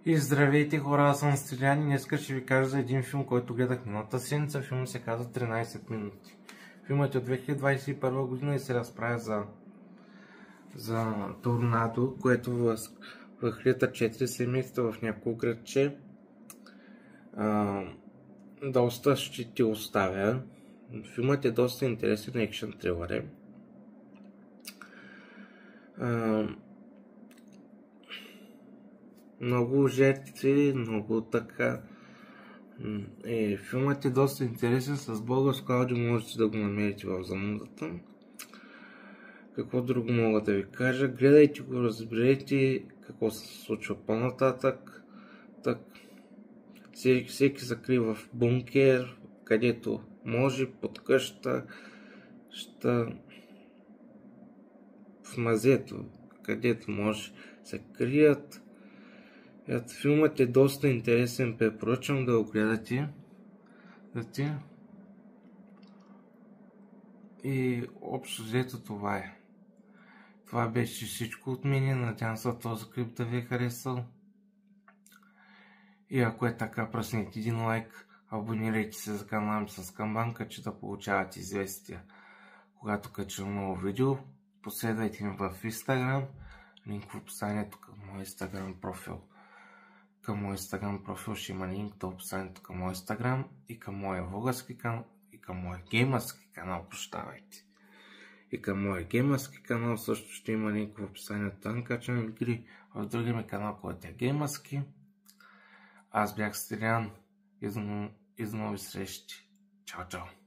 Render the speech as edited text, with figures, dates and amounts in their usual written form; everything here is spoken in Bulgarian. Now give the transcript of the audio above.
И здравейте хора, аз съм Стилян и днес ще ви кажа за един филм, който гледах миналата седмица. Филмът се казва 13 минути. Филмът е от 2021 година и се разправя за торнадо, което възхлита 4 семейства в няколко градче. Доста щети оставя. Филмът е доста интересен, екшън трилър. Много жертви, много така. Филмът е доста интересен, с българско аудио можете да го намерите в занудата. Какво друго мога да ви кажа? Гледайте го, разберете какво се случва по-нататък. Всеки закрива в бункер, където може, под къща, в мазето, където може се крият. Филмът е доста интересен, препоръчвам да го гледате. И общо взето това е. Това беше всичко от мен. Надявам се този клип да ви е харесал. И ако е така, пръснете един лайк, абонирайте се за канала ми с камбанка, че да получавате известия, когато кача ново видео. Последвайте ми в Instagram, линк в описанието към моя Instagram профил. Към моя Instagram профил ще има линк до описанието към моя Instagram и към моя влогърски канал и към моя геймърски канал, прощавайте. И към моя геймърски канал също ще има линк в описанието. Там качвам игри в другия ми канал, който е геймърски. Аз бях Стилян и до нови срещи. Чао, чао!